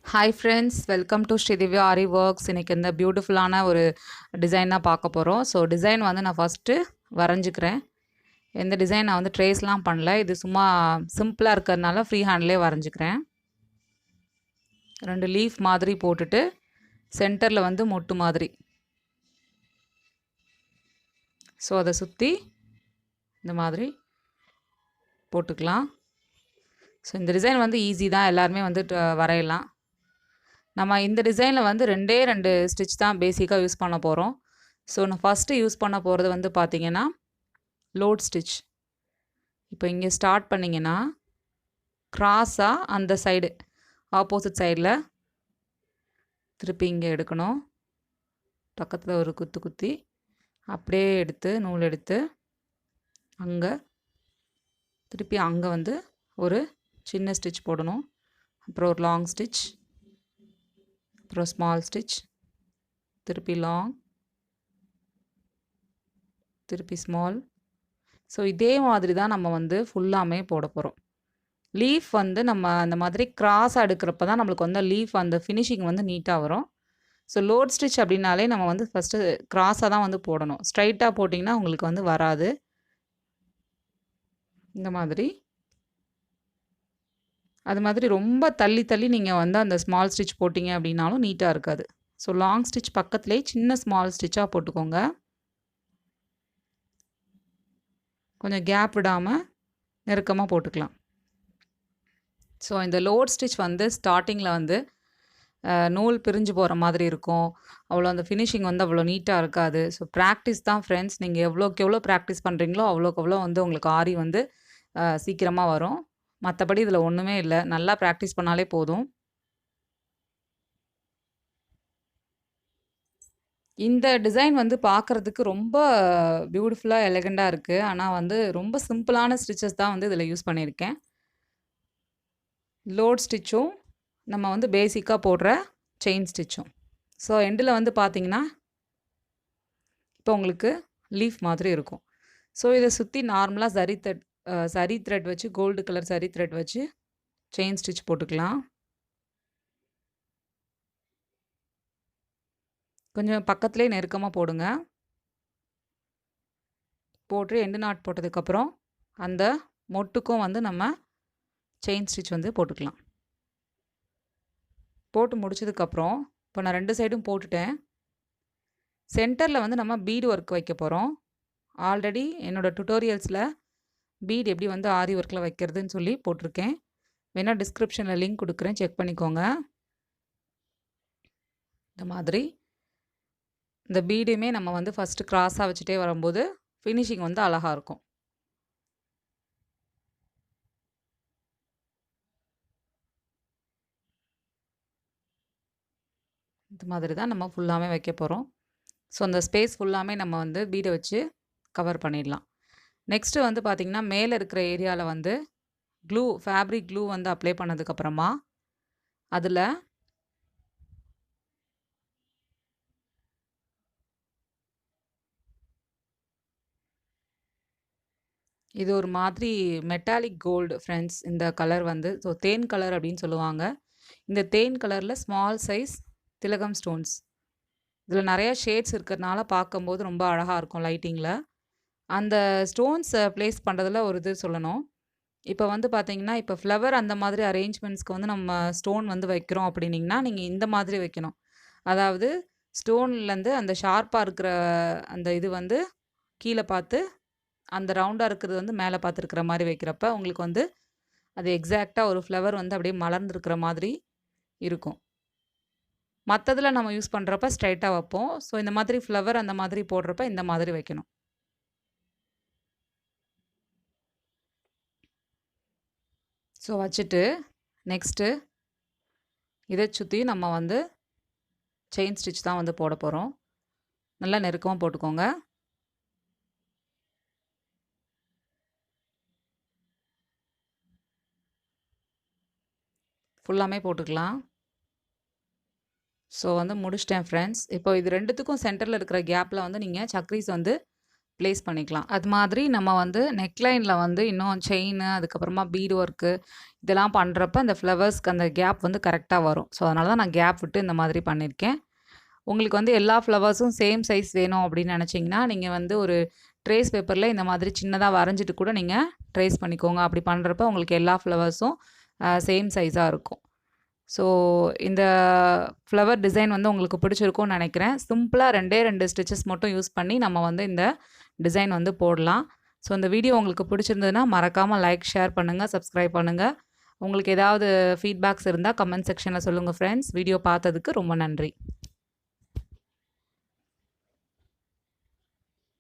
Hi friends, welcome to sridivya aari works. இன்னைக்கு இந்த பியூட்டிஃபுல்லான ஒரு டிசைன் தான் பார்க்க போகிறோம். ஸோ டிசைன் வந்து நான் ஃபஸ்ட்டு வரைஞ்சிக்கிறேன். எந்த டிசைன் நான் வந்து ட்ரேஸ்லாம் பண்ணல. இது சும்மா சிம்பிளாக இருக்கிறதுனால ஃப்ரீ ஹேண்ட்லேயே வரைஞ்சிக்கிறேன். 2 லீஃப் மாதிரி போட்டுட்டு சென்டரில் வந்து மொட்டு மாதிரி. ஸோ அதை சுற்றி இந்த மாதிரி போட்டுக்கலாம். ஸோ இந்த டிசைன் வந்து ஈஸி தான், எல்லாருமே வந்து வரையலாம். நம்ம இந்த டிசைனில் வந்து 2 ஸ்டிச் தான் பேசிக்காக யூஸ் பண்ண போகிறோம். ஸோ நான் ஃபஸ்ட்டு யூஸ் பண்ண போகிறது வந்து பார்த்திங்கன்னா லோட் ஸ்டிச். இப்போ இங்கே ஸ்டார்ட் பண்ணிங்கன்னா க்ராஸாக அந்த சைடு ஆப்போசிட் சைடில் திருப்பி இங்கே எடுக்கணும். பக்கத்தில் ஒரு குத்து குத்தி அப்படியே எடுத்து நூல் எடுத்து அங்கே திருப்பி அங்கே வந்து ஒரு சின்ன ஸ்டிச் போடணும். அப்புறம் ஒரு லாங் ஸ்டிச், அப்புறம் ஸ்மால் ஸ்டிச், திருப்பி லாங், திருப்பி ஸ்மால். ஸோ இதே மாதிரி தான் நம்ம வந்து ஃபுல்லாமே போட போகிறோம். லீஃப் வந்து நம்ம அந்த மாதிரி கிராஸாக எடுக்கிறப்ப தான் நம்மளுக்கு வந்து லீஃப் அந்த ஃபினிஷிங் வந்து நீட்டாக வரும். ஸோ லோட் ஸ்டிச் அப்படின்னாலே நம்ம வந்து ஃபஸ்ட்டு கிராஸாக தான் வந்து போடணும். ஸ்ட்ரைட்டாக போட்டிங்கன்னா உங்களுக்கு வந்து வராது. இந்த மாதிரி அது மாதிரி ரொம்ப தள்ளி தள்ளி நீங்கள் வந்து அந்த ஸ்மால் ஸ்டிச் போட்டிங்க அப்படின்னாலும் நீட்டாக இருக்காது. ஸோ லாங் ஸ்டிச் பக்கத்துலேயே சின்ன ஸ்மால் ஸ்டிச்சாக போட்டுக்கோங்க. கொஞ்சம் கேப் விடாமல் நெருக்கமாக போட்டுக்கலாம். ஸோ இந்த லோட் ஸ்டிச் வந்து ஸ்டார்டிங்கில் வந்து நூல் பிரிஞ்சு போகிற மாதிரி இருக்கும். அவ்வளோ அந்த ஃபினிஷிங் வந்து அவ்வளோ நீட்டாக இருக்காது. ஸோ ப்ராக்டிஸ் தான் ஃப்ரெண்ட்ஸ். நீங்கள் எவ்வளோக்கு எவ்வளோ ப்ராக்டிஸ் பண்ணுறீங்களோ அவ்வளோக்கு எவ்வளோ வந்து உங்களுக்கு ஆரி வந்து சீக்கிரமாக வரும். மற்றபடி இதில் ஒன்றுமே இல்லை, நல்லா ப்ராக்டிஸ் பண்ணாலே போதும். இந்த டிசைன் வந்து பார்க்குறதுக்கு ரொம்ப பியூட்டிஃபுல்லாக எலகண்டாக இருக்குது. ஆனால் வந்து ரொம்ப சிம்பிளான ஸ்டிச்சஸ் தான் வந்து இதில் யூஸ் பண்ணியிருக்கேன். லோட் ஸ்டிச்சும் நம்ம வந்து பேசிக்காக போடுற செயின் ஸ்டிச்சும். ஸோ எண்டில் வந்து பார்த்திங்கன்னா இப்போ உங்களுக்கு லீஃப் மாதிரி இருக்கும். ஸோ இதை சுற்றி நார்மலாக சரி த்ரெட் வச்சு, கோல்டு கலர் சரி த்ரெட் வச்சு செயின் ஸ்டிச் போட்டுக்கலாம். கொஞ்சம் பக்கத்துலேயே நெருக்கமாக போடுங்க. போட்டு எண்டு நாட் போட்டதுக்கப்புறம் அந்த மொட்டுக்கும் வந்து நம்ம செயின் ஸ்டிச் வந்து போட்டுக்கலாம். போட்டு முடிச்சதுக்கப்புறம் இப்போ நான் 2 சைடும் போட்டுட்டேன். சென்டரில் வந்து நம்ம பீடு ஒர்க் வைக்க போகிறோம். ஆல்ரெடி என்னோடய டுட்டோரியல்ஸில் பீட் எப்படி வந்து ஆரி ஒர்க்கில் வைக்கிறதுன்னு சொல்லி போட்டிருக்கேன். வேணால் டிஸ்கிரிப்ஷனில் லிங்க் கொடுக்குறேன், செக் பண்ணிக்கோங்க. இந்த மாதிரி இந்த பீடுமே நம்ம வந்து ஃபஸ்ட்டு க்ராஸாக வச்சுட்டே வரும்போது ஃபினிஷிங் வந்து அழகாக இருக்கும். இந்த மாதிரி தான் நம்ம ஃபுல்லாமே வைக்க போகிறோம். ஸோ அந்த ஸ்பேஸ் ஃபுல்லாமே நம்ம வந்து பீடை வச்சு கவர் பண்ணிடலாம். நெக்ஸ்ட்டு வந்து பார்த்திங்கன்னா மேலே இருக்கிற ஏரியாவில் வந்து ஃபேப்ரிக் க்ளூ வந்து அப்ளை பண்ணதுக்கப்புறமா அதில் இது ஒரு மாதிரி மெட்டாலிக் கோல்டு ஃப்ரெண்ட்ஸ். இந்த கலர் வந்து ஸோ தேன் கலர் அப்படின்னு சொல்லுவாங்க. இந்த தேன் கலரில் ஸ்மால் சைஸ் திலகம் ஸ்டோன்ஸ். இதில் நிறையா ஷேட்ஸ் இருக்கிறதுனால பார்க்கும்போது ரொம்ப அழகாக இருக்கும் லைட்டிங்கில். அந்த ஸ்டோன்ஸை ப்ளேஸ் பண்ணுறதுல ஒரு இது சொல்லணும். இப்போ வந்து பார்த்தீங்கன்னா, இப்போ ஃப்ளவர் அந்த மாதிரி அரேஞ்ச்மெண்ட்ஸ்க்கு வந்து நம்ம ஸ்டோன் வந்து வைக்கிறோம் அப்படின்னிங்கன்னா, நீங்கள் இந்த மாதிரி வைக்கணும். அதாவது ஸ்டோன்லேருந்து அந்த ஷார்ப்பாக இருக்கிற அந்த இது வந்து கீழே பார்த்து, அந்த ரவுண்டாக இருக்கிறது வந்து மேலே பார்த்துருக்கிற மாதிரி வைக்கிறப்ப உங்களுக்கு வந்து அது எக்ஸாக்டாக ஒரு ஃப்ளவர் வந்து அப்படியே மலர்ந்துருக்கிற மாதிரி இருக்கும். மற்றதில் நம்ம யூஸ் பண்ணுறப்ப ஸ்ட்ரைட்டாக வைப்போம். ஸோ இந்த மாதிரி ஃப்ளவர் அந்த மாதிரி போடுறப்ப இந்த மாதிரி வைக்கணும். ஸோ வச்சுட்டு நெக்ஸ்ட்டு இதை சுற்றி நம்ம வந்து செயின் ஸ்டிச் தான் வந்து போட போகிறோம். நல்லா நெருக்கமாக போட்டுக்கோங்க. ஃபுல்லாமே போட்டுக்கலாம். ஸோ வந்து முடிச்சிட்டேன் ஃப்ரெண்ட்ஸ். இப்போ இது 2த்துக்கும் சென்டரில் இருக்கிற கேப்பில் வந்து நீங்கள் சக்ரீஸ் வந்து ப்ளேஸ் பண்ணிக்கலாம். அது மாதிரி நம்ம வந்து நெக்லைனில் வந்து இன்னும் செயின், அதுக்கப்புறமா பீடு ஒர்க்கு இதெல்லாம் பண்ணுறப்ப அந்த ஃப்ளவர்ஸ்க்கு அந்த கேப் வந்து கரெக்டாக வரும். ஸோ அதனால தான் நான் கேப் விட்டு இந்த மாதிரி பண்ணியிருக்கேன். உங்களுக்கு வந்து எல்லா ஃப்ளவர்ஸும் சேம் சைஸ் வேணும் அப்படின்னு நினச்சிங்கன்னா, நீங்கள் வந்து ஒரு ட்ரேஸ் பேப்பரில் இந்த மாதிரி சின்னதாக வரைஞ்சிட்டு கூட நீங்கள் ட்ரேஸ் பண்ணிக்கோங்க. அப்படி பண்ணுறப்ப உங்களுக்கு எல்லா ஃப்ளவர்ஸும் சேம் சைஸாக இருக்கும். ஸோ இந்த ஃப்ளவர் டிசைன் வந்து உங்களுக்கு பிடிச்சிருக்கும்னு நினைக்கிறேன். சிம்பிளாக 2 ஸ்டிச்சஸ் மட்டும் யூஸ் பண்ணி நம்ம வந்து இந்த டிசைன் வந்து போடலாம். ஸோ இந்த வீடியோ உங்களுக்கு பிடிச்சிருந்ததுன்னா மறக்காமல் லைக், ஷேர் பண்ணுங்கள், சப்ஸ்கிரைப் பண்ணுங்கள். உங்களுக்கு ஏதாவது ஃபீட்பேக்ஸ் இருந்தால் கமெண்ட் செக்ஷனில் சொல்லுங்கள் ஃப்ரெண்ட்ஸ். வீடியோ பார்த்ததுக்கு ரொம்ப நன்றி.